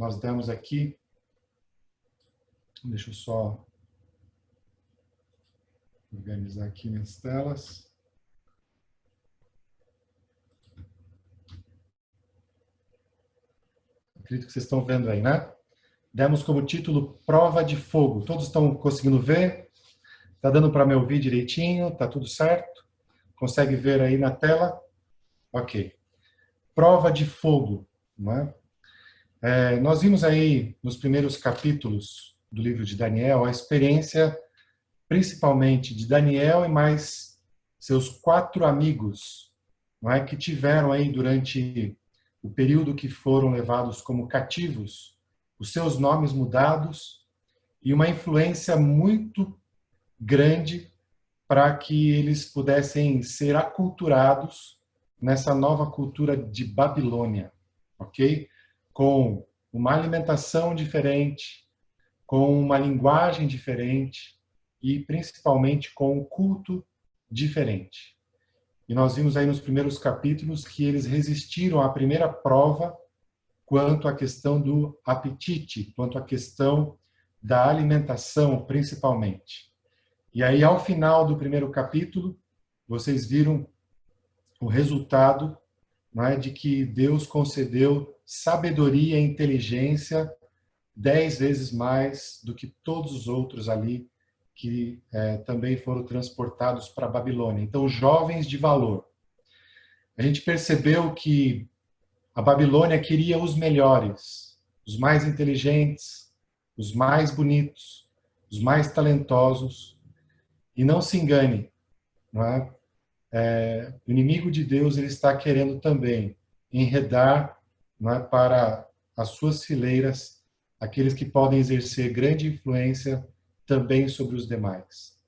nós demos aqui. Deixa eu só organizar aqui minhas telas. Acredito que vocês estão vendo aí, né? Demos como título Prova de Fogo. Todos estão conseguindo ver? Está dando para me ouvir direitinho? Está tudo certo? Consegue ver aí na tela? Ok. Prova de Fogo. Não é? Nós vimos aí nos primeiros capítulos do livro de Daniel a experiência principalmente de Daniel e mais seus 4 amigos, não é, que tiveram aí durante o período que foram levados como cativos, os seus nomes mudados e uma influência muito grande para que eles pudessem ser aculturados nessa nova cultura de Babilônia, ok? Com uma alimentação diferente, com uma linguagem diferente e principalmente com um culto diferente. E nós vimos aí nos primeiros capítulos que eles resistiram à primeira prova quanto à questão do apetite, quanto à questão da alimentação, principalmente. E aí, ao final do primeiro capítulo, vocês viram o resultado, não é, de que Deus concedeu sabedoria e inteligência 10 vezes mais do que todos os outros ali que também foram transportados para a Babilônia. Então, jovens de valor. A gente percebeu que a Babilônia queria os melhores, os mais inteligentes, os mais bonitos, os mais talentosos. E não se engane, não é? O inimigo de Deus ele está querendo também enredar, não é, para as suas fileiras aqueles que podem exercer grande influência também sobre os demais.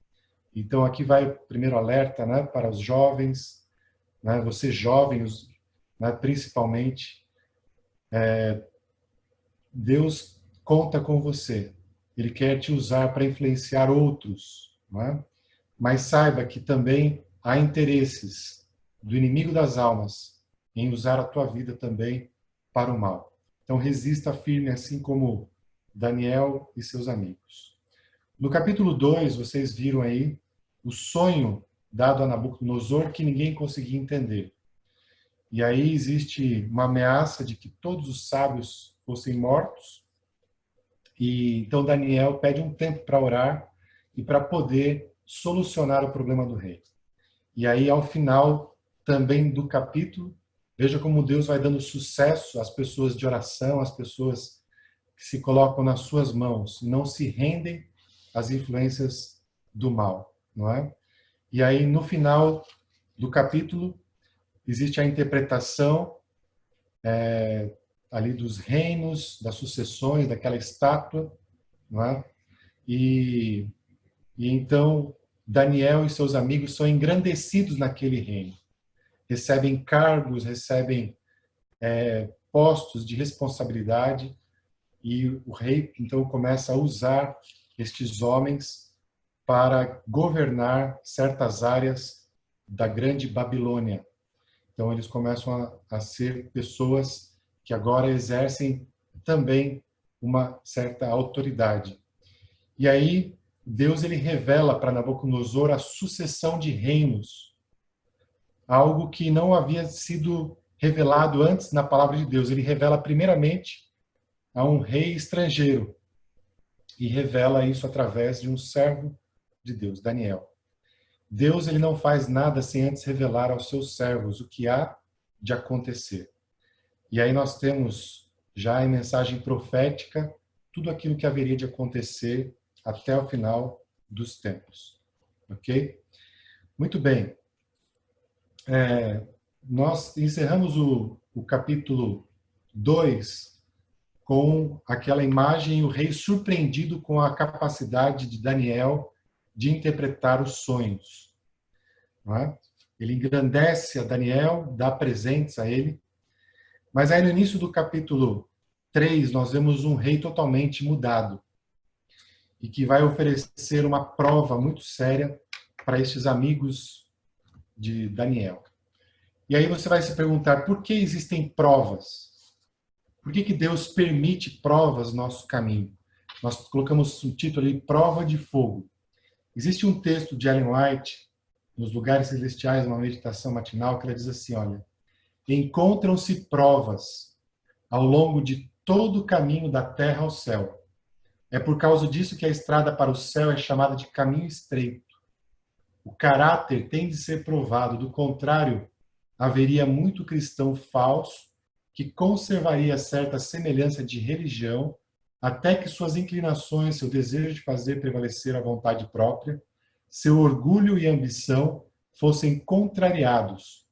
Então aqui vai o primeiro alerta, né, para os jovens, né, você jovens, né, principalmente, Deus conta com você. Ele quer te usar para influenciar outros, não é? Mas saiba que também há interesses do inimigo das almas em usar a tua vida também para o mal. Então resista firme, assim como Daniel e seus amigos. No capítulo 2, vocês viram aí o sonho dado a Nabucodonosor que ninguém conseguia entender. E aí existe uma ameaça de que todos os sábios fossem mortos. E então Daniel pede um tempo para orar e para poder solucionar o problema do rei. E aí, ao final também do capítulo, veja como Deus vai dando sucesso às pessoas de oração, às pessoas que se colocam nas suas mãos, não se rendem às influências do mal, não é? E aí, no final do capítulo, existe a interpretação ali dos reinos, das sucessões, daquela estátua, não é? E então Daniel e seus amigos são engrandecidos naquele reino. Recebem cargos, recebem postos de responsabilidade, e o rei então começa a usar estes homens para governar certas áreas da grande Babilônia. Então eles começam a ser pessoas que agora exercem também uma certa autoridade. E aí Deus ele revela para Nabucodonosor a sucessão de reinos, algo que não havia sido revelado antes na palavra de Deus. Ele revela primeiramente a um rei estrangeiro e revela isso através de um servo de Deus, Daniel. Deus ele não faz nada sem antes revelar aos seus servos o que há de acontecer. E aí nós temos já em mensagem profética tudo aquilo que haveria de acontecer até o final dos tempos. Ok? Muito bem. Nós encerramos o capítulo 2 com aquela imagem, o rei surpreendido com a capacidade de Daniel de interpretar os sonhos. Não é? Ele engrandece a Daniel, dá presentes a ele. Mas aí no início do capítulo 3, nós vemos um rei totalmente mudado e que vai oferecer uma prova muito séria para estes amigos de Daniel. E aí você vai se perguntar, por que existem provas? Por que Deus permite provas no nosso caminho? Nós colocamos um título ali, Prova de Fogo. Existe um texto de Ellen White, nos Lugares Celestiais, uma meditação matinal, que ela diz assim, olha, encontram-se provas ao longo de todo o caminho da terra ao céu. É por causa disso que a estrada para o céu é chamada de caminho estreito. O caráter tem de ser provado, do contrário, haveria muito cristão falso que conservaria certa semelhança de religião até que suas inclinações, seu desejo de fazer prevalecer a vontade própria, seu orgulho e ambição fossem contrariados.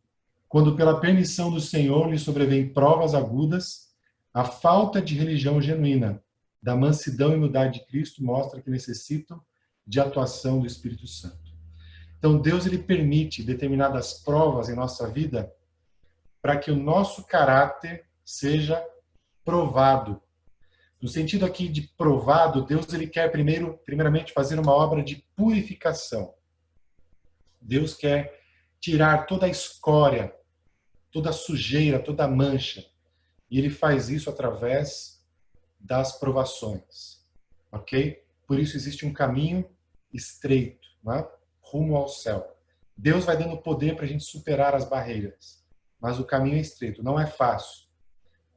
Quando pela permissão do Senhor lhe sobrevêm provas agudas, a falta de religião genuína, da mansidão e humildade de Cristo mostra que necessitam de atuação do Espírito Santo. Então Deus ele permite determinadas provas em nossa vida para que o nosso caráter seja provado. No sentido aqui de provado, Deus ele quer primeiramente fazer uma obra de purificação. Deus quer tirar toda a escória, toda a sujeira, toda a mancha. E ele faz isso através das provações. Ok? Por isso existe um caminho estreito, né? Rumo ao céu. Deus vai dando poder para a gente superar as barreiras. Mas o caminho é estreito, não é fácil.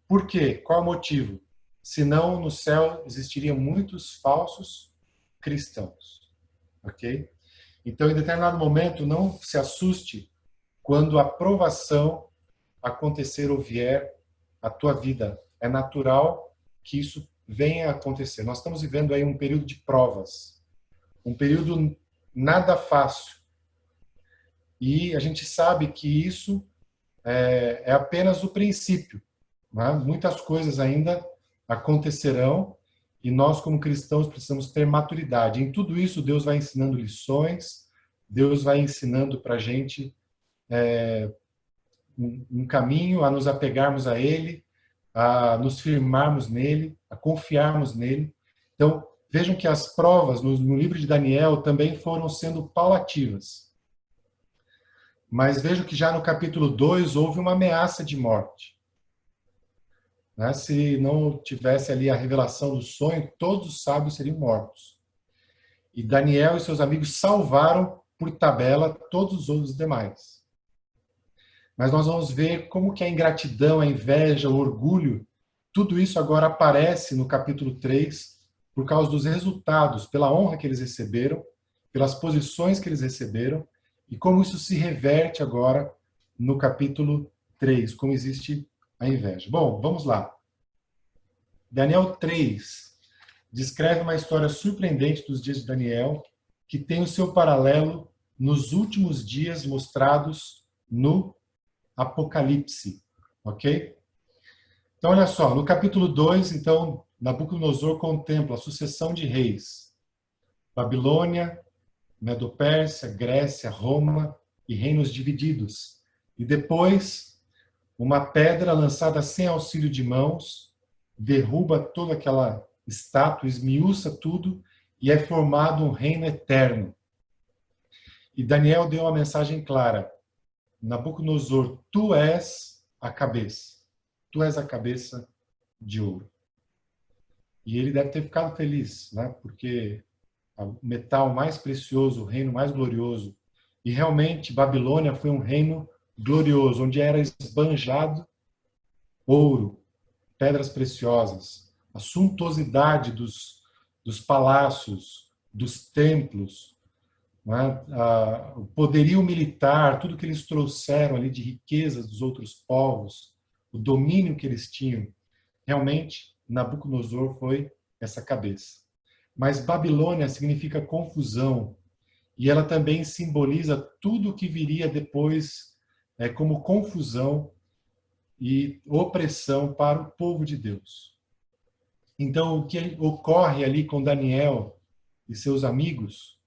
Por quê? Qual é o motivo? Senão no céu existiriam muitos falsos cristãos. Ok? Então, em determinado momento, não se assuste quando a provação acontecer ou vier à tua vida. É natural que isso venha a acontecer. Nós estamos vivendo aí um período de provas. Um período nada fácil. E a gente sabe que isso é apenas o princípio. Né? Muitas coisas ainda acontecerão e nós, como cristãos, precisamos ter maturidade. Em tudo isso, Deus vai ensinando lições, Deus vai ensinando para a gente um caminho a nos apegarmos a Ele, a nos firmarmos nele, a confiarmos nele. Então, vejam que as provas no livro de Daniel também foram sendo paulativas. Mas vejo que já no capítulo 2 houve uma ameaça de morte. Né? Se não tivesse ali a revelação do sonho, todos os sábios seriam mortos. E Daniel e seus amigos salvaram por tabela todos os demais. Mas nós vamos ver como que a ingratidão, a inveja, o orgulho, tudo isso agora aparece no capítulo 3 por causa dos resultados, pela honra que eles receberam, pelas posições que eles receberam, e como isso se reverte agora no capítulo 3, como existe a inveja. Bom, vamos lá. Daniel 3 descreve uma história surpreendente dos dias de Daniel, que tem o seu paralelo nos últimos dias mostrados no Apocalipse, ok? Então, olha só, no capítulo 2, então, Nabucodonosor contempla a sucessão de reis. Babilônia, Medo-Pérsia, Grécia, Roma e reinos divididos. E depois, uma pedra lançada sem auxílio de mãos, derruba toda aquela estátua, esmiuça tudo, e é formado um reino eterno. E Daniel deu uma mensagem clara. Nabucodonosor, tu és a cabeça. Tu és a cabeça de ouro. E ele deve ter ficado feliz, né? Porque o metal mais precioso, o reino mais glorioso. E realmente Babilônia foi um reino glorioso, onde era esbanjado ouro, pedras preciosas, a suntuosidade dos palácios, dos templos, né? O poderio militar, tudo que eles trouxeram ali de riquezas dos outros povos, o domínio que eles tinham. Realmente, Nabucodonosor foi essa cabeça. Mas Babilônia significa confusão, e ela também simboliza tudo o que viria depois como confusão e opressão para o povo de Deus. Então, o que ocorre ali com Daniel e seus amigos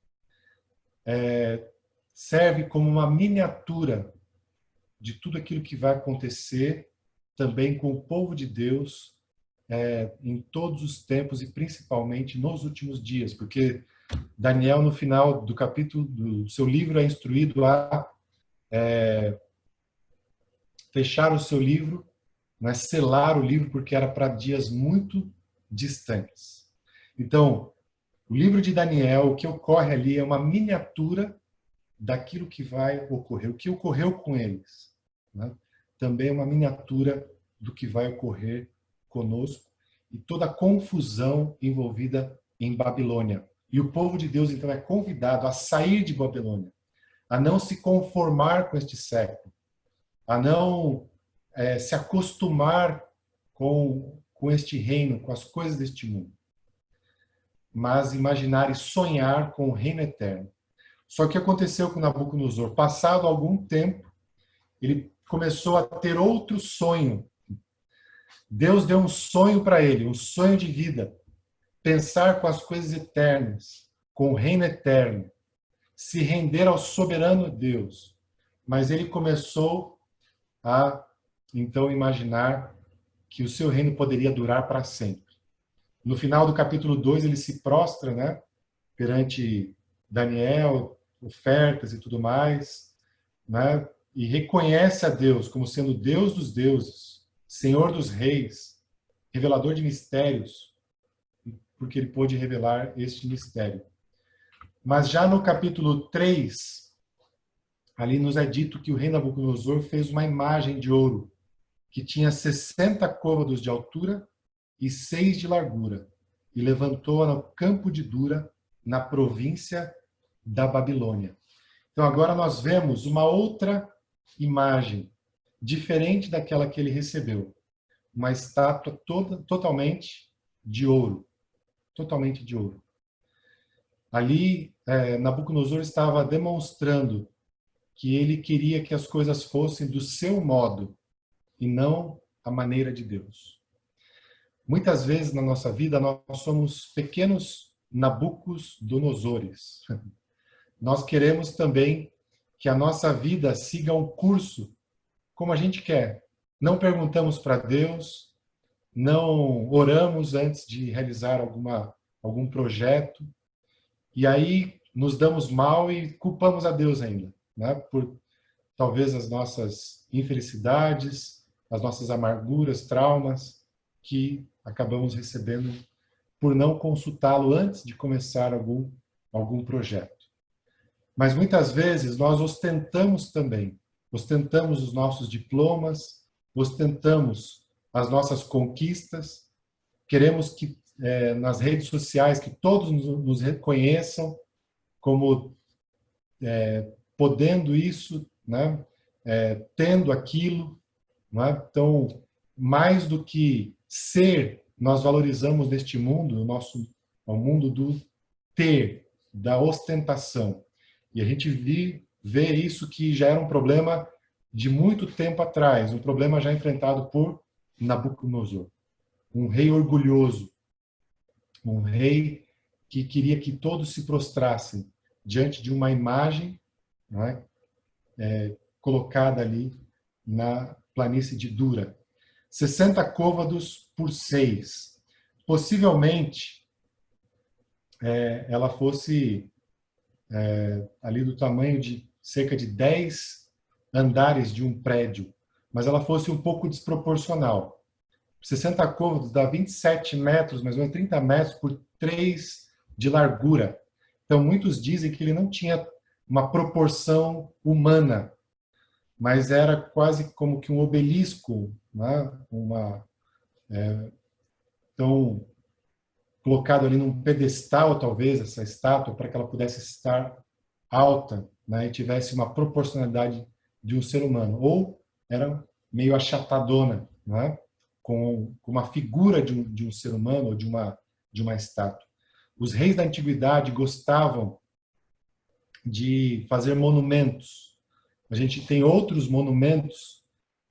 serve como uma miniatura de tudo aquilo que vai acontecer também com o povo de Deus em todos os tempos e principalmente nos últimos dias, porque Daniel, no final do capítulo do seu livro, é instruído a fechar o seu livro né, selar o livro porque era para dias muito distantes. Então, o livro de Daniel, o que ocorre ali é uma miniatura daquilo que vai ocorrer, o que ocorreu com eles, né? Também é uma miniatura do que vai ocorrer conosco e toda a confusão envolvida em Babilônia. E o povo de Deus, então, é convidado a sair de Babilônia, a não se conformar com este século, a não se acostumar com este reino, com as coisas deste mundo, mas imaginar e sonhar com o reino eterno. Só que aconteceu com Nabucodonosor, passado algum tempo, ele começou a ter outro sonho. Deus deu um sonho para ele, um sonho de vida, pensar com as coisas eternas, com o reino eterno, se render ao soberano Deus. Mas ele começou a, então, imaginar que o seu reino poderia durar para sempre. No final do capítulo 2, ele se prostra, né, perante Daniel, ofertas e tudo mais, né, e reconhece a Deus como sendo Deus dos deuses, Senhor dos reis, revelador de mistérios, porque ele pôde revelar este mistério. Mas já no capítulo 3, ali nos é dito que o rei Nabucodonosor fez uma imagem de ouro, que tinha 60 côvados de altura e 6 de largura, e levantou-a no campo de Dura, na província da Babilônia. Então agora nós vemos uma outra imagem, diferente daquela que ele recebeu. Uma estátua totalmente de ouro. Totalmente de ouro. Ali, Nabucodonosor estava demonstrando que ele queria que as coisas fossem do seu modo e não a maneira de Deus. Muitas vezes na nossa vida nós somos pequenos Nabucodonosores. Nós queremos também que a nossa vida siga um curso como a gente quer. Não perguntamos para Deus, não oramos antes de realizar algum projeto, e aí nos damos mal e culpamos a Deus ainda, né? Por talvez as nossas infelicidades, as nossas amarguras, traumas, que acabamos recebendo por não consultá-lo antes de começar algum projeto. Mas muitas vezes nós ostentamos também, ostentamos os nossos diplomas, ostentamos as nossas conquistas, queremos que nas redes sociais que todos nos reconheçam como podendo isso, né? Tendo aquilo, né? Então, mais do que ser, nós valorizamos neste mundo, o mundo do ter, da ostentação. E a gente vê isso que já era um problema de muito tempo atrás, um problema já enfrentado por Nabucodonosor. Um rei orgulhoso, um rei que queria que todos se prostrassem diante de uma imagem, não é? Colocada ali na planície de Dura. 60 côvados por 6. Possivelmente, ela fosse ali do tamanho de cerca de 10 andares de um prédio, mas ela fosse um pouco desproporcional. 60 côvados dá 27 metros, mais ou menos 30 metros por 3 de largura. Então, muitos dizem que ele não tinha uma proporção humana, mas era quase como que um obelisco, né? Então, colocado ali num pedestal, talvez, essa estátua, para que ela pudesse estar alta, né? E tivesse uma proporcionalidade de um ser humano. Ou era meio achatadona, né? Com uma figura de um ser humano ou de uma estátua. Os reis da antiguidade gostavam de fazer monumentos. A gente tem outros monumentos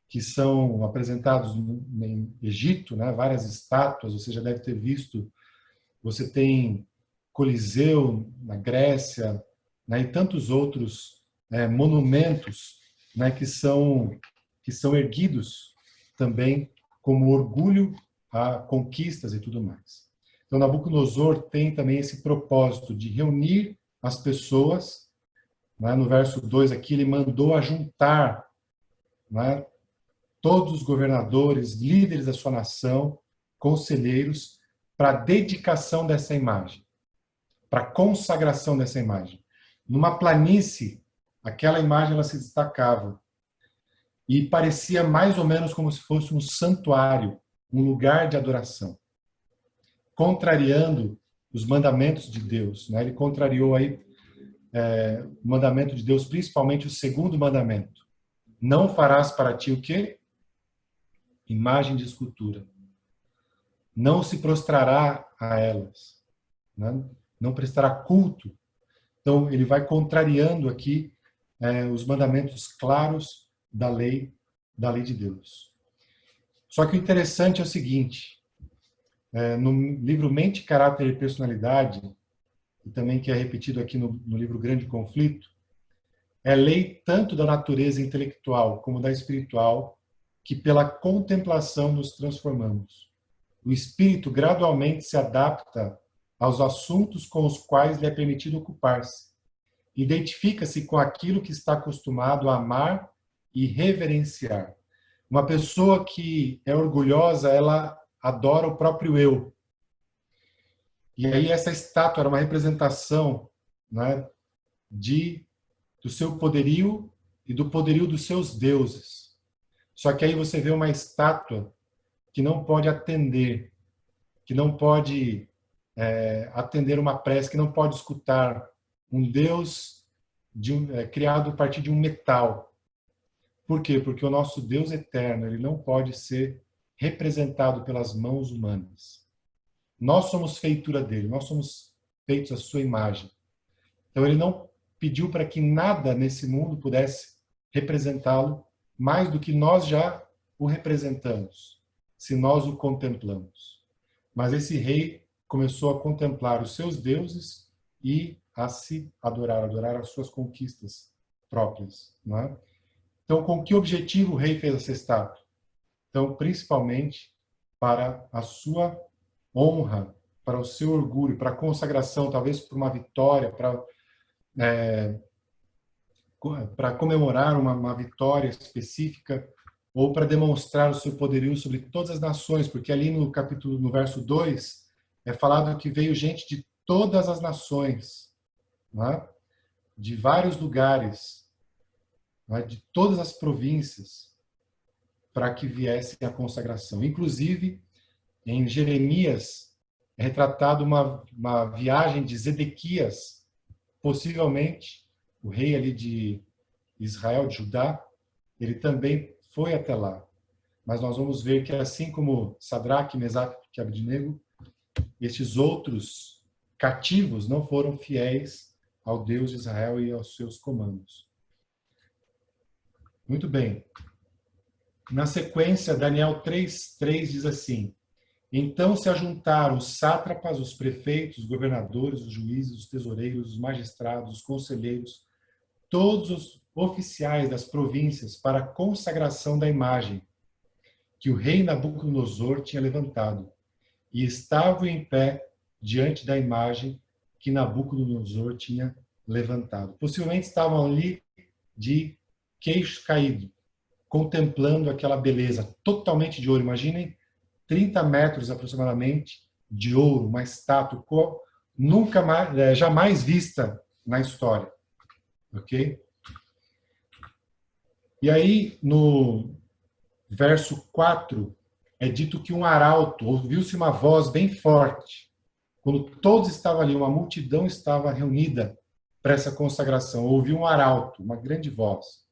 que são apresentados no Egito, né? Várias estátuas, você já deve ter visto. Você tem Coliseu na Grécia, né? E tantos outros monumentos, né? que são erguidos também como orgulho a conquistas e tudo mais. Então, Nabucodonosor tem também esse propósito de reunir as pessoas, né? No verso 2 aqui, ele mandou ajuntar, né? todos os governadores, líderes da sua nação, conselheiros, para a dedicação dessa imagem, para a consagração dessa imagem. Numa planície, aquela imagem ela se destacava e parecia mais ou menos como se fosse um santuário, um lugar de adoração, contrariando os mandamentos de Deus, né? Ele contrariou aí o mandamento de Deus, principalmente o segundo mandamento. Não farás para ti o quê? Imagem de escultura. Não se prostrará a elas, né? Não prestará culto. Então, ele vai contrariando aqui os mandamentos claros da lei de Deus. Só que o interessante é o seguinte, no livro Mente, Caráter e Personalidade, e também que é repetido aqui no livro Grande Conflito, é lei tanto da natureza intelectual como da espiritual, que pela contemplação nos transformamos. O espírito gradualmente se adapta aos assuntos com os quais lhe é permitido ocupar-se. Identifica-se com aquilo que está acostumado a amar e reverenciar. Uma pessoa que é orgulhosa, ela adora o próprio eu. E aí essa estátua era uma representação, né, do seu poderio e do poderio dos seus deuses. Só que aí você vê uma estátua que não pode atender, que não pode atender uma prece, que não pode escutar um Deus criado a partir de um metal. Por quê? Porque o nosso Deus eterno, ele não pode ser representado pelas mãos humanas. Nós somos feitura dele, nós somos feitos à sua imagem. Então ele não pediu para que nada nesse mundo pudesse representá-lo mais do que nós já o representamos, se nós o contemplamos. Mas esse rei começou a contemplar os seus deuses e a se adorar as suas conquistas próprias, não é? Então, com que objetivo o rei fez essa estátua? Então, principalmente para a sua honra, para o seu orgulho, para a consagração, talvez por uma vitória, para comemorar uma vitória específica, ou para demonstrar o seu poderio sobre todas as nações, porque ali no verso 2, é falado que veio gente de todas as nações, né? De vários lugares, né? De todas as províncias, para que viesse a consagração. Inclusive, em Jeremias, é retratado uma viagem de Zedequias, possivelmente, o rei ali de Israel, de Judá, ele também foi até lá. Mas nós vamos ver que assim como Sadraque, Mesaque e Abednego, estes outros cativos não foram fiéis ao Deus de Israel e aos seus comandos. Muito bem. Na sequência, Daniel 3:3 diz assim: então se ajuntaram os sátrapas, os prefeitos, os governadores, os juízes, os tesoureiros, os magistrados, os conselheiros, todos os oficiais das províncias para a consagração da imagem que o rei Nabucodonosor tinha levantado, e estavam em pé diante da imagem que Nabucodonosor tinha levantado. Possivelmente estavam ali de queixo caído, contemplando aquela beleza totalmente de ouro. Imaginem 30 metros aproximadamente de ouro, uma estátua nunca mais, jamais vista na história. Ok? E aí, no verso 4, é dito que um arauto, ouviu-se uma voz bem forte. Quando todos estavam ali, uma multidão estava reunida para essa consagração, ouviu um arauto, uma grande voz.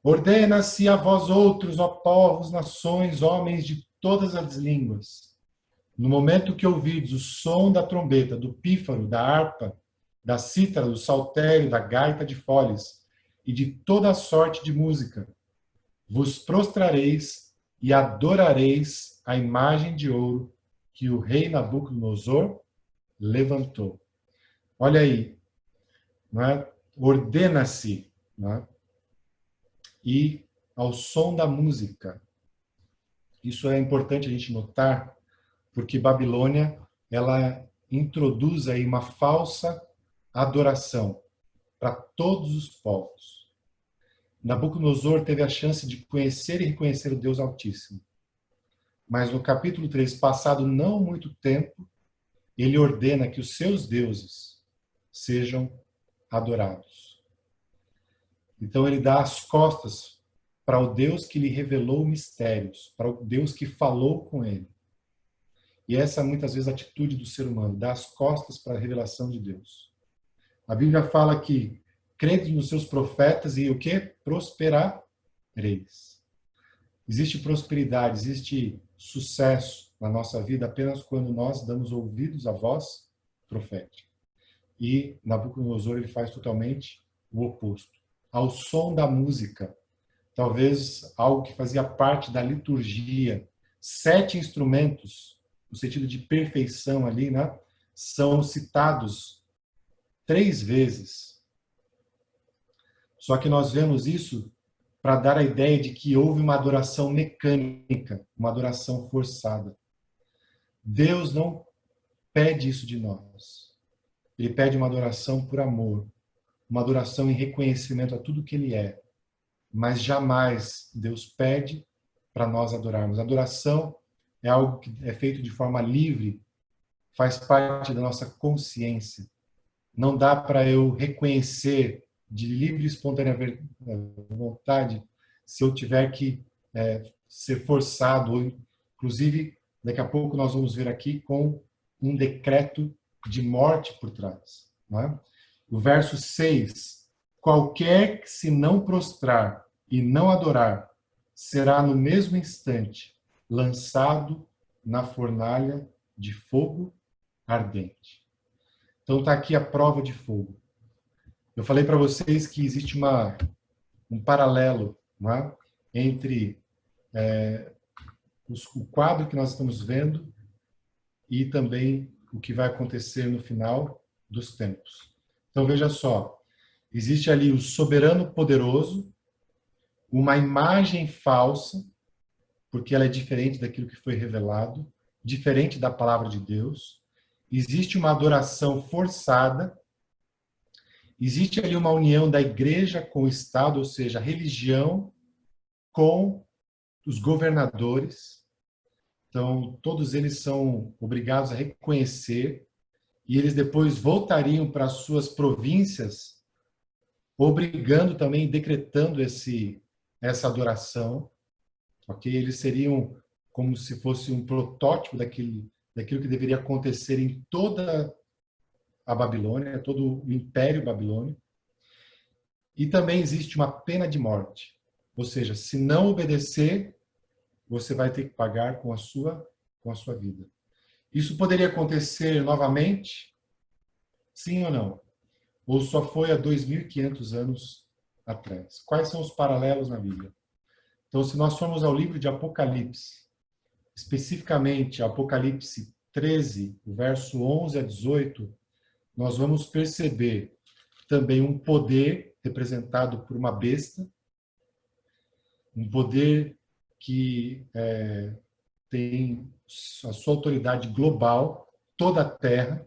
Ordena-se a vós outros, ó povos, nações, homens de todas as línguas. No momento que ouvides o som da trombeta, do pífaro, da harpa, da cítara, do saltério, da gaita de foles e de toda sorte de música, vos prostrareis e adorareis a imagem de ouro que o rei Nabucodonosor levantou. Olha aí, não é? Ordena-se, não é? E ao som da música. Isso é importante a gente notar, porque Babilônia, ela introduz aí uma falsa adoração para todos os povos. Nabucodonosor teve a chance de conhecer e reconhecer o Deus Altíssimo. Mas no capítulo 3, passado não muito tempo, ele ordena que os seus deuses sejam adorados. Então ele dá as costas para o Deus que lhe revelou mistérios, para o Deus que falou com ele. E essa é muitas vezes a atitude do ser humano, dar as costas para a revelação de Deus. A Bíblia fala que crede nos seus profetas e o quê? Prosperareis. Existe prosperidade, existe sucesso na nossa vida apenas quando nós damos ouvidos à voz profética. E Nabucodonosor ele faz totalmente o oposto. Ao som da música, talvez algo que fazia parte da liturgia, 7 instrumentos, no sentido de perfeição ali, né, são citados 3 vezes. Só que nós vemos isso para dar a ideia de que houve uma adoração mecânica, uma adoração forçada. Deus não pede isso de nós. Ele pede uma adoração por amor, uma adoração em reconhecimento a tudo que Ele é. Mas jamais Deus pede para nós adorarmos. Adoração é algo que é feito de forma livre, faz parte da nossa consciência. Não dá para eu reconhecer de livre e espontânea vontade se eu tiver que ser forçado. Inclusive, daqui a pouco nós vamos ver aqui com um decreto de morte por trás. Não é? O verso 6, qualquer que se não prostrar e não adorar, será no mesmo instante lançado na fornalha de fogo ardente. Então está aqui a prova de fogo. Eu falei para vocês que existe um paralelo, não é? Entre o quadro que nós estamos vendo e também o que vai acontecer no final dos tempos. Então veja só, existe ali o soberano poderoso, uma imagem falsa, porque ela é diferente daquilo que foi revelado, diferente da palavra de Deus. Existe uma adoração forçada, existe ali uma união da igreja com o Estado, ou seja, a religião com os governadores. Então, todos eles são obrigados a reconhecer e eles depois voltariam para as suas províncias, obrigando também, decretando essa adoração. Okay? Eles seriam como se fosse um protótipo daquilo que deveria acontecer em toda a Babilônia, todo o Império Babilônico. E também existe uma pena de morte. Ou seja, se não obedecer, você vai ter que pagar com a sua vida. Isso poderia acontecer novamente? Sim ou não? Ou só foi há 2.500 anos atrás? Quais são os paralelos na Bíblia? Então, se nós formos ao livro de Apocalipse, especificamente Apocalipse 13, verso 11 a 18, nós vamos perceber também um poder representado por uma besta, um poder que tem a sua autoridade global, toda a Terra,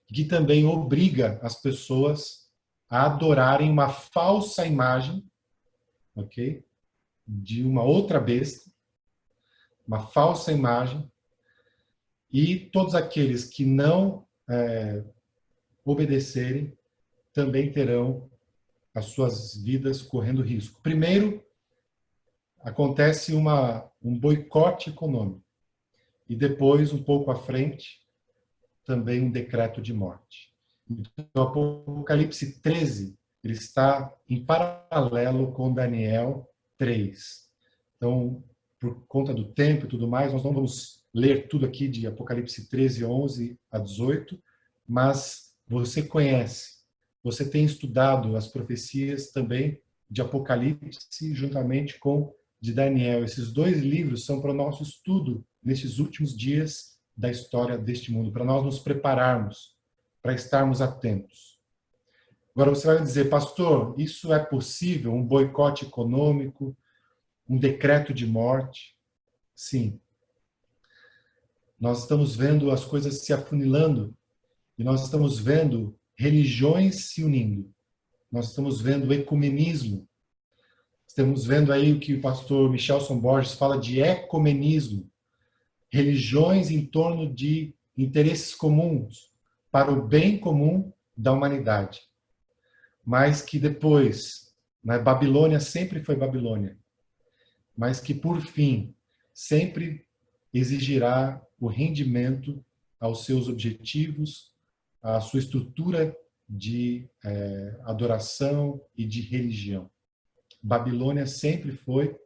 que também obriga as pessoas a adorarem uma falsa imagem, ok? De uma outra besta, uma falsa imagem, e todos aqueles que não obedecerem também terão as suas vidas correndo risco. Primeiro, acontece um boicote econômico. E depois, um pouco à frente, também um decreto de morte. Então, o Apocalipse 13, ele está em paralelo com Daniel 3. Então, por conta do tempo e tudo mais, nós não vamos ler tudo aqui de Apocalipse 13, 11 a 18, mas você conhece, você tem estudado as profecias também de Apocalipse juntamente com de Daniel. Esses 2 livros são para o nosso estudo nesses últimos dias da história deste mundo, para nós nos prepararmos, para estarmos atentos. Agora você vai dizer, pastor, isso é possível? Um boicote econômico, um decreto de morte? Sim. Nós estamos vendo as coisas se afunilando e nós estamos vendo religiões se unindo. nós estamos vendo o ecumenismo. Estamos vendo aí o que o pastor Michelson Borges fala de ecumenismo. Religiões em torno de interesses comuns, para o bem comum da humanidade. Mas que depois, né, Babilônia sempre foi Babilônia, mas que por fim sempre exigirá o rendimento aos seus objetivos, à sua estrutura de adoração e de religião. Babilônia sempre foi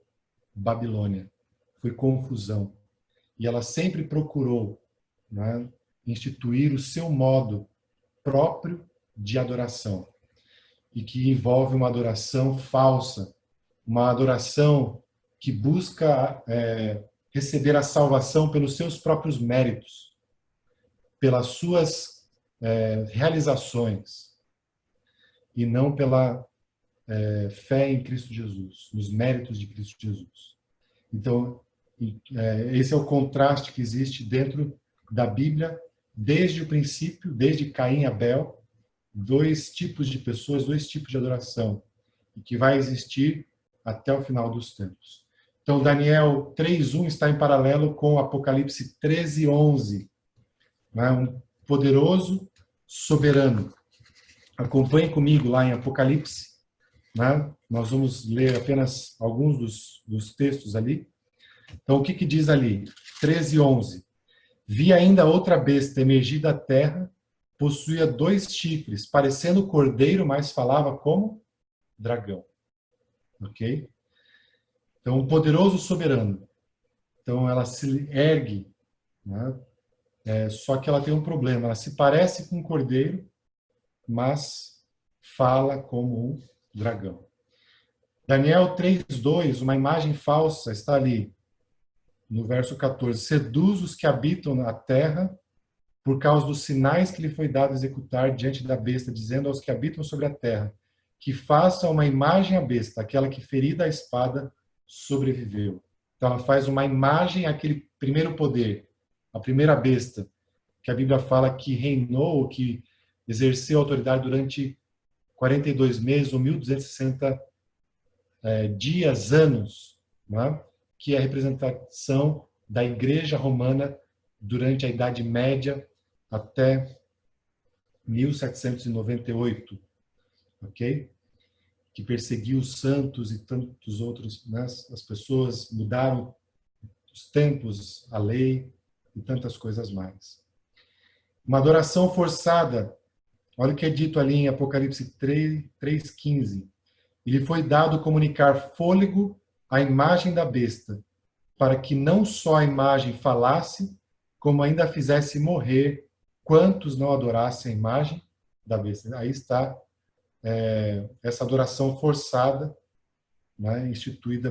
Babilônia, foi confusão. E ela sempre procurou, né, instituir o seu modo próprio de adoração. E que envolve uma adoração falsa, uma adoração que busca receber a salvação pelos seus próprios méritos, pelas suas realizações, e não pela fé em Cristo Jesus, nos méritos de Cristo Jesus. Então, esse é o contraste que existe dentro da Bíblia, desde o princípio, desde Caim e Abel, dois tipos de pessoas, dois tipos de adoração, e que vai existir até o final dos tempos. Então, Daniel 3:1 está em paralelo com Apocalipse 13:11, né? Um poderoso soberano. Acompanhe comigo lá em Apocalipse, né? Nós vamos ler apenas alguns dos textos ali. Então, o que diz ali? 13:11. Vi ainda outra besta emergir da terra, possuía 2 chifres, parecendo cordeiro, mas falava como dragão. Ok? Então, um poderoso soberano. Então, ela se ergue, né? Só que ela tem um problema. Ela se parece com um cordeiro, mas fala como um dragão. Daniel 3:2, uma imagem falsa, está ali no verso 14. Seduz os que habitam na terra por causa dos sinais que lhe foi dado executar diante da besta, dizendo aos que habitam sobre a terra que façam uma imagem à besta, aquela que ferida a espada sobreviveu. Então ela faz uma imagem àquele primeiro poder, a primeira besta, que a Bíblia fala que reinou, que exerceu autoridade durante 42 meses ou 1260 dias, anos, né? Que é a representação da Igreja Romana durante a Idade Média até 1798, ok? Que perseguiu os santos e tantos outros, né? As pessoas mudaram os tempos, a lei e tantas coisas mais. Uma adoração forçada. Olha o que é dito ali em Apocalipse 3:15. E lhe foi dado comunicar fôlego à imagem da besta, para que não só a imagem falasse, como ainda fizesse morrer quantos não adorassem a imagem da besta. Aí está essa adoração forçada, né, instituída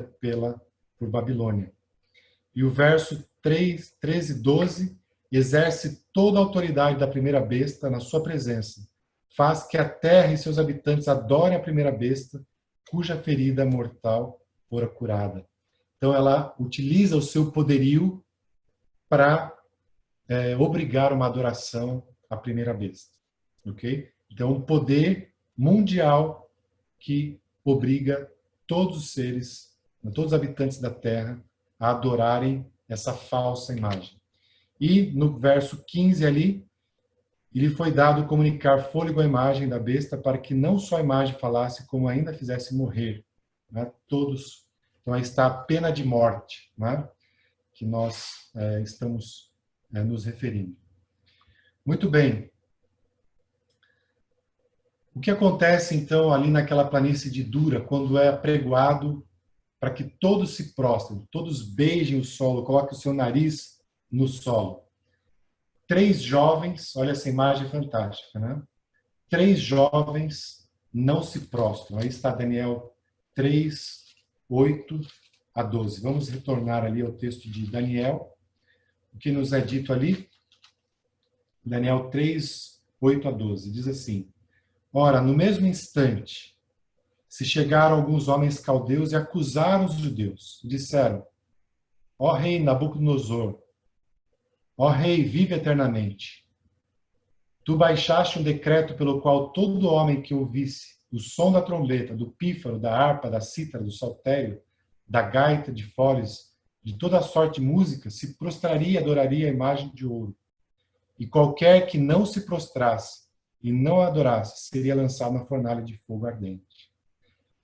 por Babilônia. E o verso 13:12 exerce toda a autoridade da primeira besta na sua presença. Faz que a terra e seus habitantes adorem a primeira besta, cuja ferida mortal fora curada. Então ela utiliza o seu poderio para obrigar uma adoração à primeira besta. Ok? Então um poder mundial que obriga todos os seres, todos os habitantes da terra a adorarem essa falsa imagem. E no verso 15 ali, lhe foi dado comunicar fôlego à imagem da besta para que não só a imagem falasse, como ainda fizesse morrer, né, todos. Então aí está a pena de morte, né, que nós estamos nos referindo. Muito bem. O que acontece então ali naquela planície de Dura, quando é apregoado para que todos se prostrem, todos beijem o solo, coloquem o seu nariz no solo? 3 jovens, olha essa imagem fantástica, né? 3 jovens não se prostram. Aí está Daniel 3:8-12. Vamos retornar ali ao texto de Daniel. O que nos é dito ali? Daniel 3:8-12. Diz assim: Ora, no mesmo instante, se chegaram alguns homens caldeus e acusaram os judeus. Disseram: Ó rei Nabucodonosor, ó rei, vive eternamente. Tu baixaste um decreto pelo qual todo homem que ouvisse o som da trombeta, do pífaro, da harpa, da cítara, do saltério, da gaita, de foles, de toda sorte de música, se prostraria e adoraria a imagem de ouro. E qualquer que não se prostrasse e não a adorasse, seria lançado na fornalha de fogo ardente.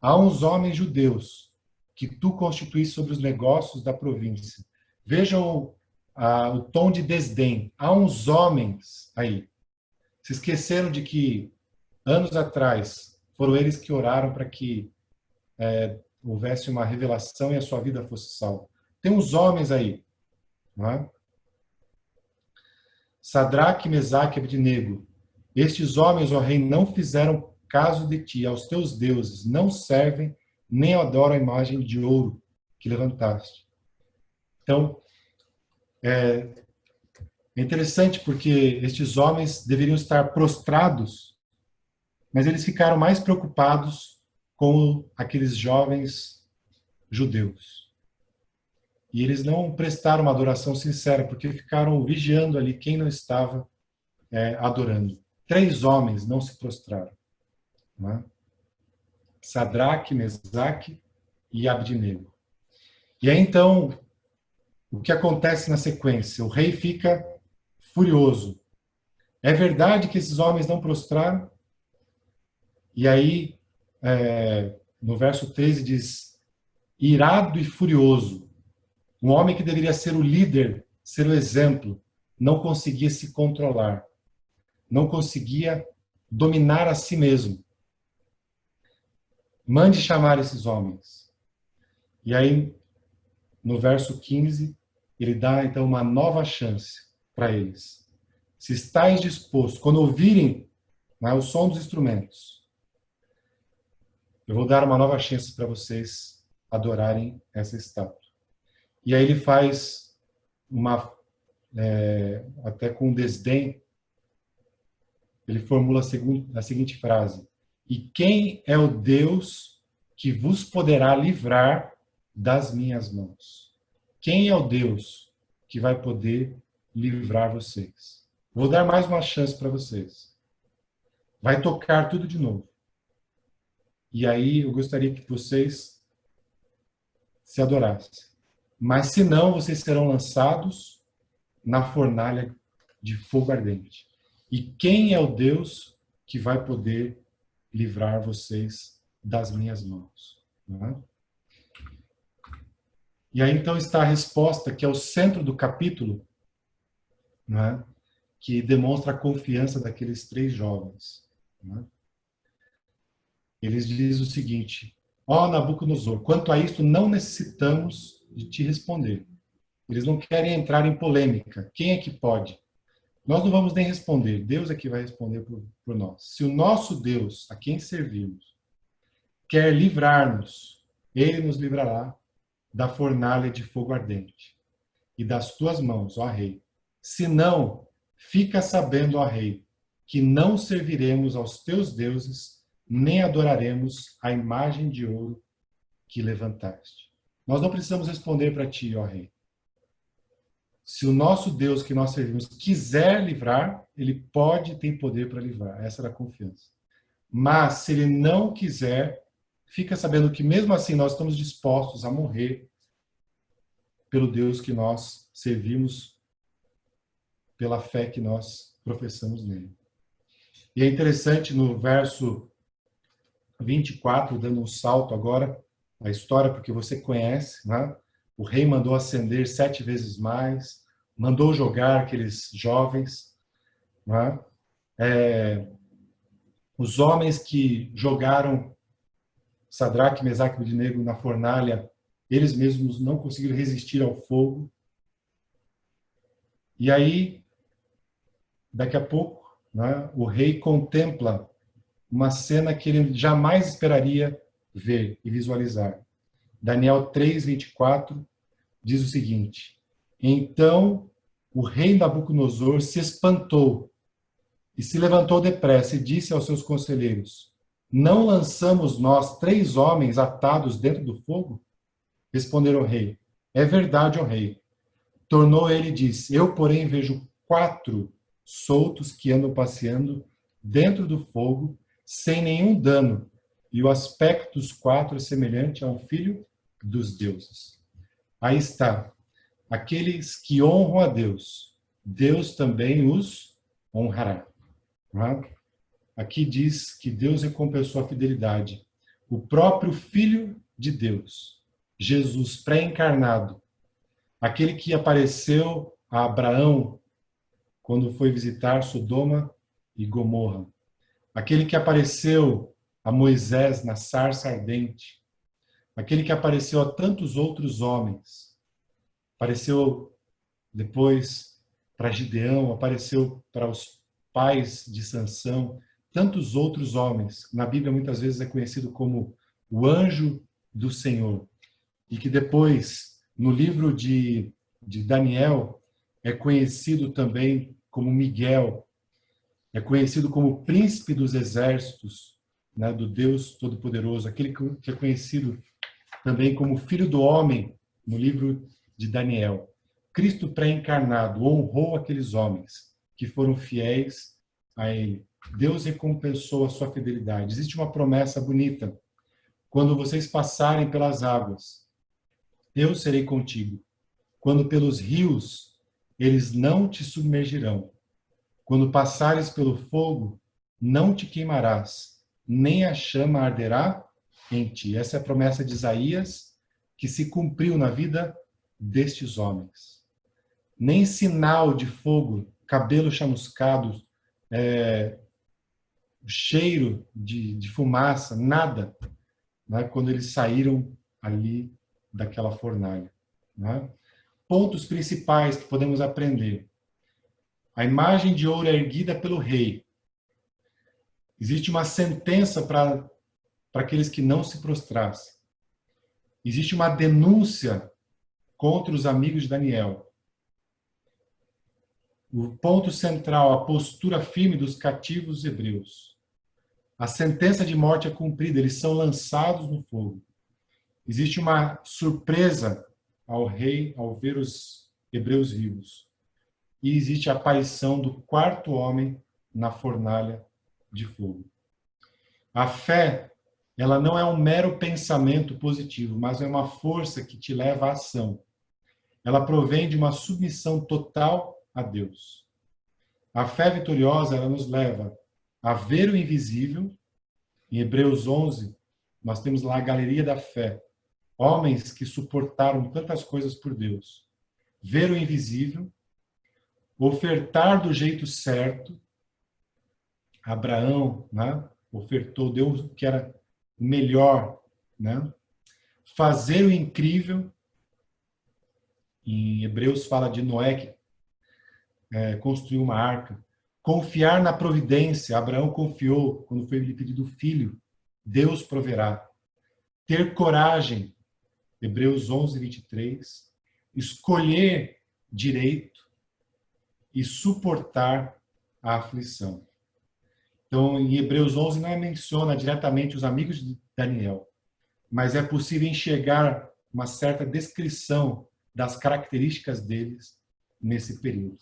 Há uns homens judeus que tu constituís sobre os negócios da província. Vejam o tom de desdém. Há uns homens aí. Se esqueceram de que, anos atrás, foram eles que oraram para que houvesse uma revelação e a sua vida fosse salva. Tem uns homens aí, não é? Sadraque, Mesaque e Abednego. Estes homens, ó rei, não fizeram caso de ti, aos teus deuses, não servem, nem adoram a imagem de ouro que levantaste. Então, é interessante porque estes homens deveriam estar prostrados, mas eles ficaram mais preocupados com aqueles jovens judeus. E eles não prestaram uma adoração sincera, porque ficaram vigiando ali quem não estava adorando. 3 homens não se prostraram. Né? Sadraque, Mesaque e Abednego. E aí, então, o que acontece na sequência? O rei fica furioso. É verdade que esses homens não prostraram? E aí, no verso 13 diz, irado e furioso, um homem que deveria ser o líder, ser o exemplo, não conseguia se controlar, não conseguia dominar a si mesmo. Mande chamar esses homens. E aí, no verso 15, ele dá então uma nova chance para eles. Se estáis dispostos, quando ouvirem o som dos instrumentos, eu vou dar uma nova chance para vocês adorarem essa estátua. E aí ele faz até com desdém, ele formula a seguinte frase: e quem é o Deus que vos poderá livrar das minhas mãos? Quem é o Deus que vai poder livrar vocês? Vou dar mais uma chance para vocês. Vai tocar tudo de novo. E aí eu gostaria que vocês se adorassem. Mas se não, vocês serão lançados na fornalha de fogo ardente. E quem é o Deus que vai poder livrar vocês das minhas mãos? Não é? E aí então está a resposta, que é o centro do capítulo, não é? Que demonstra a confiança daqueles 3 jovens. Não é? Eles dizem o seguinte: ó Nabucodonosor, quanto a isto não necessitamos de te responder. Eles não querem entrar em polêmica. Quem é que pode? Nós não vamos nem responder. Deus é que vai responder por nós. Se o nosso Deus, a quem servimos, quer livrar-nos, ele nos livrará da fornalha de fogo ardente e das tuas mãos, ó rei. Se não, fica sabendo, ó rei, que não serviremos aos teus deuses, nem adoraremos a imagem de ouro que levantaste. Nós não precisamos responder para ti, ó rei. Se o nosso Deus que nós servimos quiser livrar, ele pode e tem poder para livrar. Essa era a confiança. Mas se ele não quiser, fica sabendo que mesmo assim nós estamos dispostos a morrer pelo Deus que nós servimos, pela fé que nós professamos nele. E é interessante no verso 24, dando um salto agora, a história, porque você conhece, né? O rei mandou acender 7 vezes mais, mandou jogar aqueles jovens, né? Os homens que jogaram Sadraque, Mesaque e Abednego na fornalha, eles mesmos não conseguiram resistir ao fogo. E aí, daqui a pouco, né, o rei contempla uma cena que ele jamais esperaria ver e visualizar. Daniel 3:24 diz o seguinte: então o rei Nabucodonosor se espantou e se levantou depressa e disse aos seus conselheiros: não lançamos nós 3 homens atados dentro do fogo? Responderam o rei: é verdade, ó rei. Tornou ele e disse: eu, porém, vejo 4 soltos que andam passeando dentro do fogo, sem nenhum dano, e o aspecto dos quatro é semelhante ao filho dos deuses. Aí está. Aqueles que honram a Deus, Deus também os honrará. Aqui diz que Deus recompensou a fidelidade. O próprio Filho de Deus, Jesus pré-encarnado, aquele que apareceu a Abraão quando foi visitar Sodoma e Gomorra, aquele que apareceu a Moisés na sarça ardente, aquele que apareceu a tantos outros homens, apareceu depois para Gideão, apareceu para os pais de Sansão, tantos outros homens. Na Bíblia muitas vezes é conhecido como o anjo do Senhor. E que depois, no livro de Daniel, é conhecido também como Miguel, é conhecido como príncipe dos exércitos, né, do Deus Todo-Poderoso, aquele que é conhecido também como filho do homem, no livro de Daniel. Cristo pré-encarnado honrou aqueles homens que foram fiéis a ele. Deus recompensou a sua fidelidade. Existe uma promessa bonita. Quando vocês passarem pelas águas, eu serei contigo. Quando pelos rios, eles não te submergirão. Quando passares pelo fogo, não te queimarás, nem a chama arderá em ti. Essa é a promessa de Isaías, que se cumpriu na vida destes homens. Nem sinal de fogo, cabelo chamuscado, cheiro de fumaça, nada, né, quando eles saíram ali daquela fornalha. Né? Pontos principais que podemos aprender. A imagem de ouro é erguida pelo rei. Existe uma sentença para aqueles que não se prostrassem. Existe uma denúncia contra os amigos de Daniel. O ponto central, a postura firme dos cativos hebreus. A sentença de morte é cumprida, eles são lançados no fogo. Existe uma surpresa ao rei ao ver os hebreus vivos. E existe a aparição do quarto homem na fornalha de fogo. A fé, ela não é um mero pensamento positivo, mas é uma força que te leva à ação. Ela provém de uma submissão total a Deus. A fé vitoriosa, ela nos leva a ver o invisível. Em Hebreus 11, nós temos lá a galeria da fé. Homens que suportaram tantas coisas por Deus. Ver o invisível, ofertar do jeito certo. Abraão, né, ofertou, Deus o que era o melhor, né? Fazer o incrível. Em Hebreus fala de Noé que construiu uma arca. Confiar na providência. Abraão confiou quando foi lhe pedido filho. Deus proverá. Ter coragem. Hebreus 11, 23. Escolher direito e suportar a aflição. Então, em Hebreus 11 não menciona diretamente os amigos de Daniel, mas é possível enxergar uma certa descrição das características deles nesse período.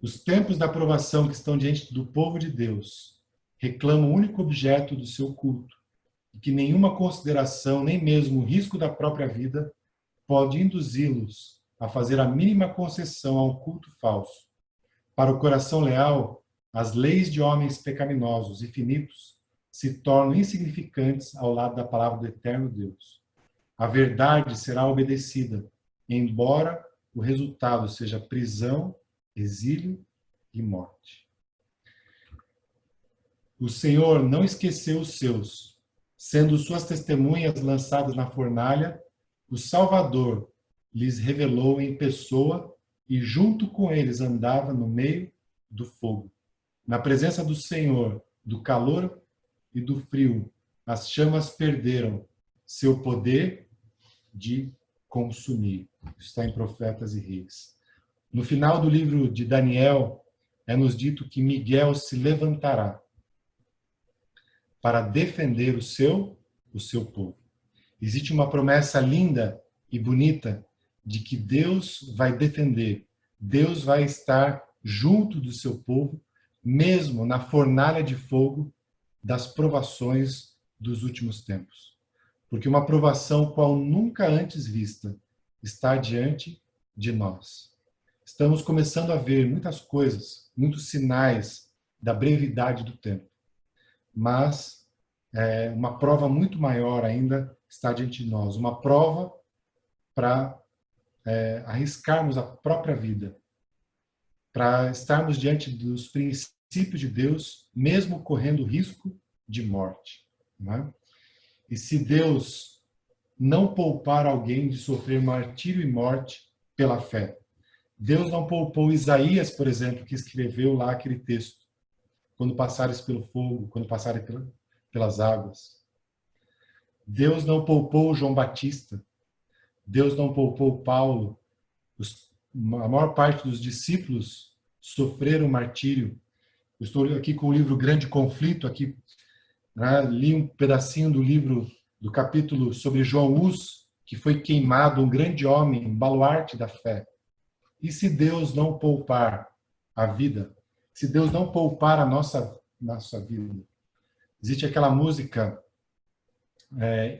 Os tempos da provação que estão diante do povo de Deus reclamam o único objeto do seu culto, e que nenhuma consideração, nem mesmo o risco da própria vida, pode induzi-los a fazer a mínima concessão ao culto falso. Para o coração leal, as leis de homens pecaminosos e finitos se tornam insignificantes ao lado da palavra do eterno Deus. A verdade será obedecida, embora o resultado seja prisão, exílio e morte. O Senhor não esqueceu os seus, sendo suas testemunhas lançadas na fornalha, o Salvador lhes revelou em pessoa e junto com eles andava no meio do fogo. Na presença do Senhor, do calor e do frio, as chamas perderam seu poder de consumir. Está em Profetas e Reis. No final do livro de Daniel, é-nos dito que Miguel se levantará para defender o seu povo. Existe uma promessa linda e bonita de que Deus vai defender, Deus vai estar junto do seu povo, mesmo na fornalha de fogo das provações dos últimos tempos. Porque uma provação qual nunca antes vista está diante de nós. Estamos começando a ver muitas coisas, muitos sinais da brevidade do tempo. Mas uma prova muito maior ainda está diante de nós. Uma prova para arriscarmos a própria vida, para estarmos diante dos princípios de Deus, mesmo correndo risco de morte. Né? E se Deus não poupar alguém de sofrer martírio e morte pela fé, Deus não poupou Isaías, por exemplo, que escreveu lá aquele texto, quando passares pelo fogo, quando passarem pelas águas. Deus não poupou João Batista, Deus não poupou Paulo. A maior parte dos discípulos sofreram martírio. Eu estou aqui com o livro Grande Conflito, aqui, né, li um pedacinho do livro, do capítulo sobre João Hus, que foi queimado, um grande homem, um baluarte da fé. E se Deus não poupar a vida, se Deus não poupar a nossa vida? Existe aquela música,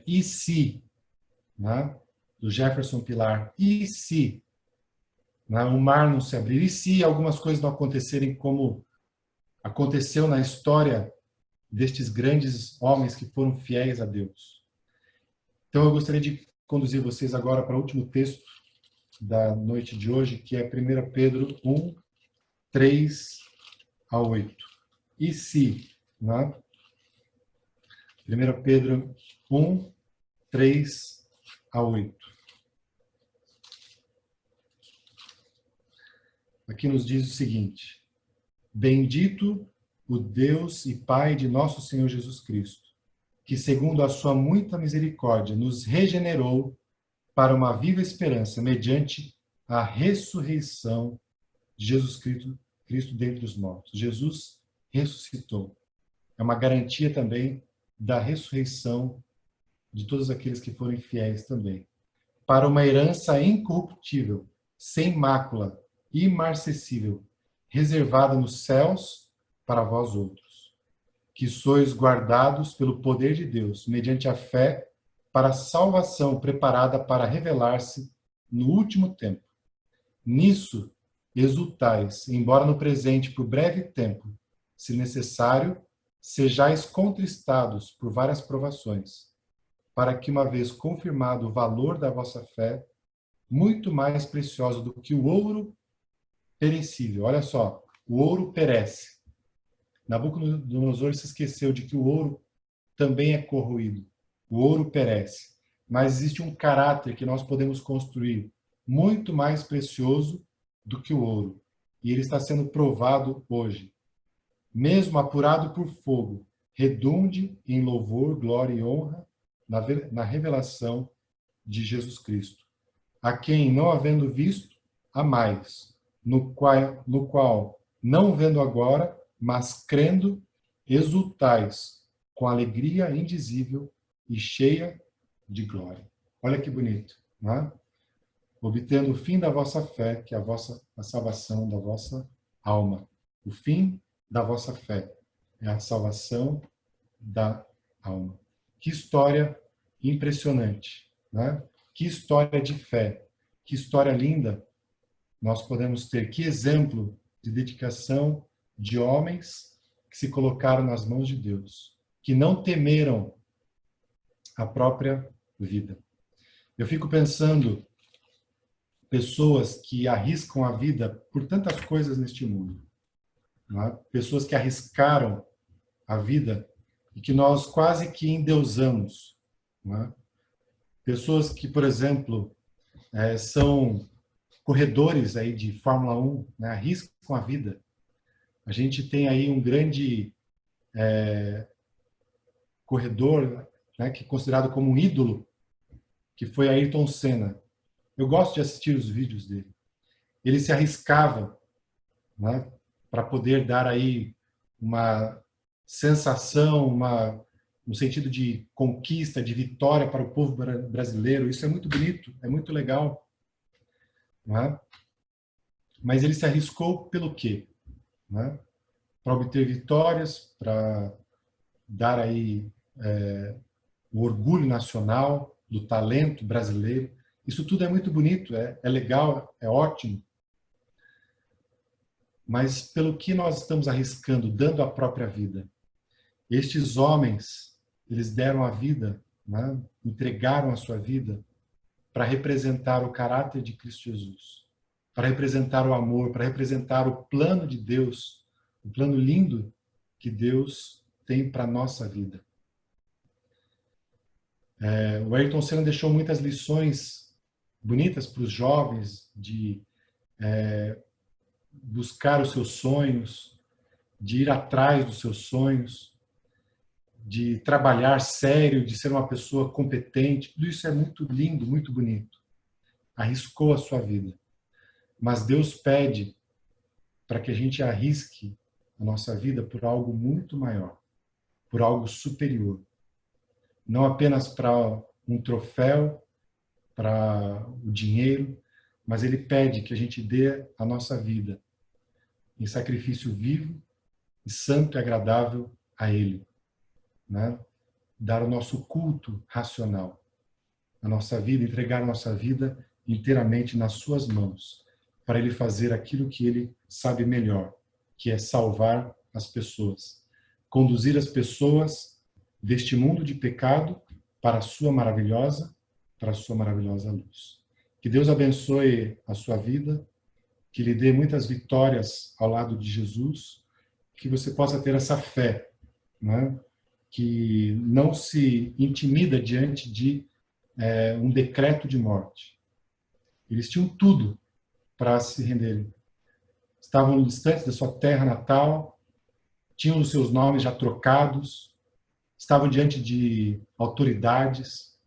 E se, né, do Jefferson Pilar, e se o mar não se abrir, e se algumas coisas não acontecerem como aconteceu na história destes grandes homens que foram fiéis a Deus. Então eu gostaria de conduzir vocês agora para o último texto da noite de hoje, que é 1 Pedro 1, 3 a 8. E se, né? 1 Pedro 1, 3 a 8. Aqui nos diz o seguinte: Bendito o Deus e Pai de nosso Senhor Jesus Cristo, que segundo a sua muita misericórdia nos regenerou para uma viva esperança mediante a ressurreição de Jesus Cristo dentre os mortos. Jesus ressuscitou. É uma garantia também da ressurreição de todos aqueles que forem fiéis também. Para uma herança incorruptível, sem mácula, imarcessível, reservada nos céus para vós outros, que sois guardados pelo poder de Deus, mediante a fé, para a salvação preparada para revelar-se no último tempo. Nisso exultais, embora no presente por breve tempo, se necessário, sejais contristados por várias provações, para que, uma vez confirmado o valor da vossa fé, muito mais preciosa do que o ouro perecível. Olha só, o ouro perece. Nabucodonosor se esqueceu de que o ouro também é corroído. O ouro perece. Mas existe um caráter que nós podemos construir muito mais precioso do que o ouro. E ele está sendo provado hoje. Mesmo apurado por fogo, redunde em louvor, glória e honra na revelação de Jesus Cristo, a quem, não havendo visto, há mais, no qual, não vendo agora, mas crendo, exultais com alegria indizível e cheia de glória. Olha que bonito, né? Obtendo o fim da vossa fé, que é a salvação da vossa alma. O fim da vossa fé é a salvação da alma. Que história impressionante, né? Que história de fé, que história linda nós podemos ter, que exemplo de dedicação de homens que se colocaram nas mãos de Deus, que não temeram a própria vida. Eu fico pensando pessoas que arriscam a vida por tantas coisas neste mundo, né? Pessoas que arriscaram a vida e que nós quase que endeusamos, né? Pessoas que, por exemplo, são corredores aí de Fórmula 1, né? Arriscam a vida. A gente tem aí um grande corredor, né, que é considerado como um ídolo, que foi Ayrton Senna. Eu gosto de assistir os vídeos dele. Ele se arriscava, né, para poder dar aí uma sensação, no sentido de conquista, de vitória para o povo brasileiro. Isso é muito bonito, é muito legal, né? Mas ele se arriscou pelo quê? Né? Para obter vitórias, para dar aí o orgulho nacional, do talento brasileiro. Isso tudo é muito bonito, é legal, é ótimo. Mas pelo que nós estamos arriscando, dando a própria vida? Estes homens, eles deram a vida, né? Entregaram a sua vida para representar o caráter de Cristo Jesus, para representar o amor, para representar o plano de Deus, o plano lindo que Deus tem para a nossa vida. O Ayrton Senna deixou muitas lições bonitas para os jovens de buscar os seus sonhos, de ir atrás dos seus sonhos, de trabalhar sério, de ser uma pessoa competente. Tudo isso é muito lindo, muito bonito. Arriscou a sua vida. Mas Deus pede para que a gente arrisque a nossa vida por algo muito maior, por algo superior. Não apenas para um troféu, para o dinheiro, mas Ele pede que a gente dê a nossa vida em sacrifício vivo e santo e agradável a Ele. Né? Dar o nosso culto racional, a nossa vida, entregar a nossa vida inteiramente nas suas mãos, para Ele fazer aquilo que Ele sabe melhor, que é salvar as pessoas, conduzir as pessoas deste mundo de pecado para a sua maravilhosa luz. Que Deus abençoe a sua vida, que lhe dê muitas vitórias ao lado de Jesus, que você possa ter essa fé, né? Que não se intimida diante de um decreto de morte. Eles tinham tudo para se renderem. Estavam distantes da sua terra natal, tinham os seus nomes já trocados, estavam diante de autoridades,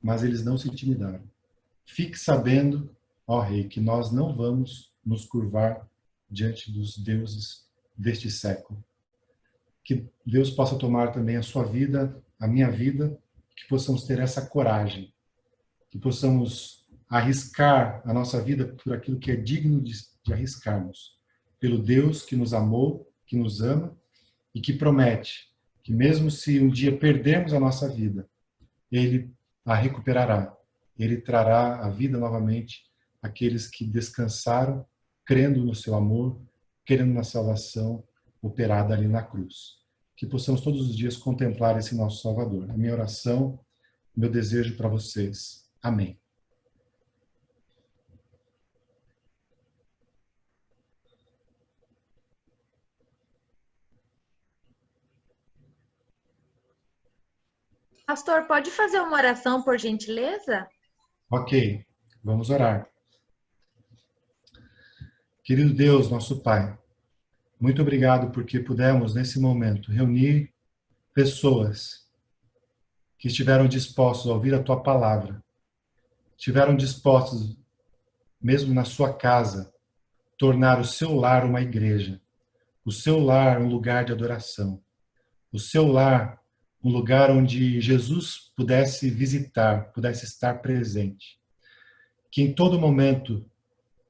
mas eles não se intimidaram. Fique sabendo, ó Rei, que nós não vamos nos curvar diante dos deuses deste século. Que Deus possa tomar também a sua vida, a minha vida, que possamos ter essa coragem, que possamos arriscar a nossa vida por aquilo que é digno de arriscarmos, pelo Deus que nos amou, que nos ama e que promete que mesmo se um dia perdermos a nossa vida, Ele a recuperará. Ele trará a vida novamente àqueles que descansaram, crendo no seu amor, crendo na salvação operada ali na cruz. Que possamos todos os dias contemplar esse nosso Salvador. A minha oração, meu desejo para vocês. Amém. Pastor, pode fazer uma oração, por gentileza? Ok, vamos orar. Querido Deus, nosso Pai, muito obrigado porque pudemos, nesse momento, reunir pessoas que estiveram dispostos a ouvir a Tua palavra, estiveram dispostos, mesmo na sua casa, tornar o seu lar uma igreja, o seu lar um lugar de adoração, o seu lar um lugar onde Jesus pudesse visitar, pudesse estar presente. Que em todo momento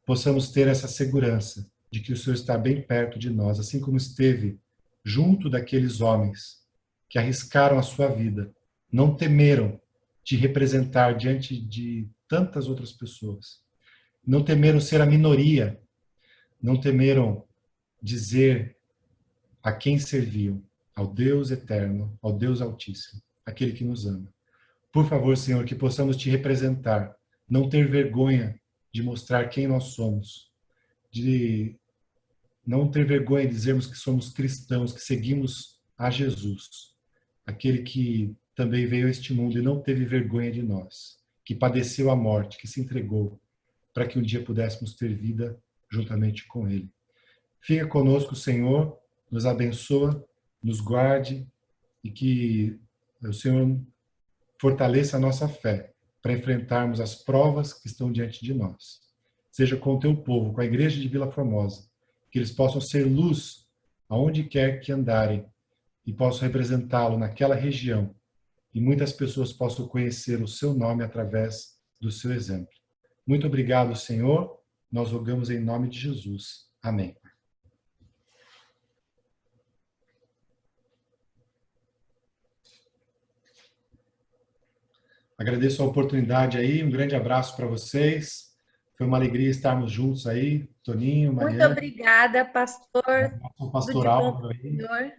possamos ter essa segurança de que o Senhor está bem perto de nós, assim como esteve junto daqueles homens que arriscaram a sua vida, não temeram te representar diante de tantas outras pessoas, não temeram ser a minoria, não temeram dizer a quem serviam, ao Deus eterno, ao Deus altíssimo, aquele que nos ama. Por favor, Senhor, que possamos te representar, não ter vergonha de mostrar quem nós somos, de não ter vergonha de dizermos que somos cristãos, que seguimos a Jesus, aquele que também veio a este mundo e não teve vergonha de nós, que padeceu a morte, que se entregou, para que um dia pudéssemos ter vida juntamente com Ele. Fica conosco, Senhor, nos abençoa, nos guarde e que o Senhor fortaleça a nossa fé para enfrentarmos as provas que estão diante de nós. Seja com o teu povo, com a igreja de Vila Formosa, que eles possam ser luz aonde quer que andarem e possam representá-lo naquela região e muitas pessoas possam conhecer o seu nome através do seu exemplo. Muito obrigado, Senhor. Nós rogamos em nome de Jesus. Amém. Agradeço a oportunidade aí, um grande abraço para vocês. Foi uma alegria estarmos juntos aí, Toninho, Muito Mariana, obrigada, pastor. um Tudo de pastoral bom para por o aí. senhor.